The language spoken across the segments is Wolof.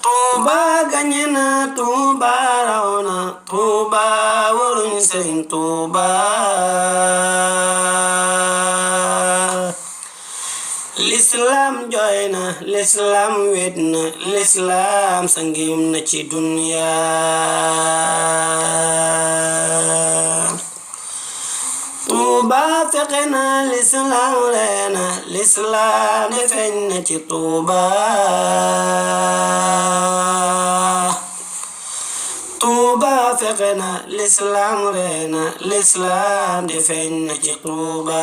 Tuuba gañe na Tuuba raw na Tuuba waruñ Sëriñ Tuuba l'islam jooy na l'islam wet na l'islam sangim na ci dunya Tuuba fexe na l'islam reena l'islam defeñ na ci Tuuba Tuuba fexe na l'islam reena l'islam defeñ na ci Tuuba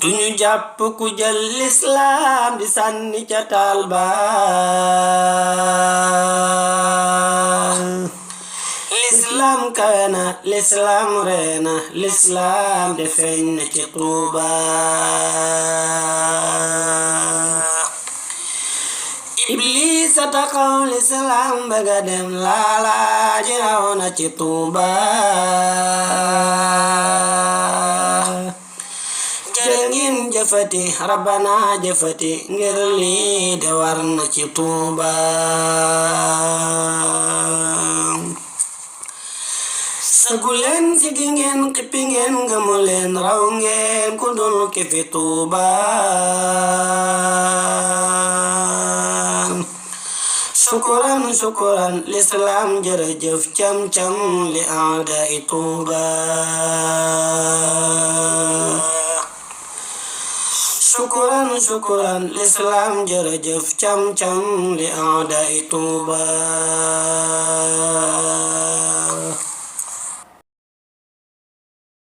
duñu jàpp ku jël l'islam di sànni ca taal ba l'islam kawe na l'islam reena l'islam defeñ na ci Tuuba Iblis a taxaw l'islam bëgga dem laala ji raw na ci Tuuba jërëngin jëfati rabbana jëfati ngir lii de war na ci Tuuba sagu leen sigi ngeen xippi ngeen gëmu leen raw ngeen ku dul ki fi Tuuba sukuran sukuran l'islam jërëjëf cam cam li aada i Tuuba Syukuran syukuran l'islam jërëjëf cam cam li aada i Tuuba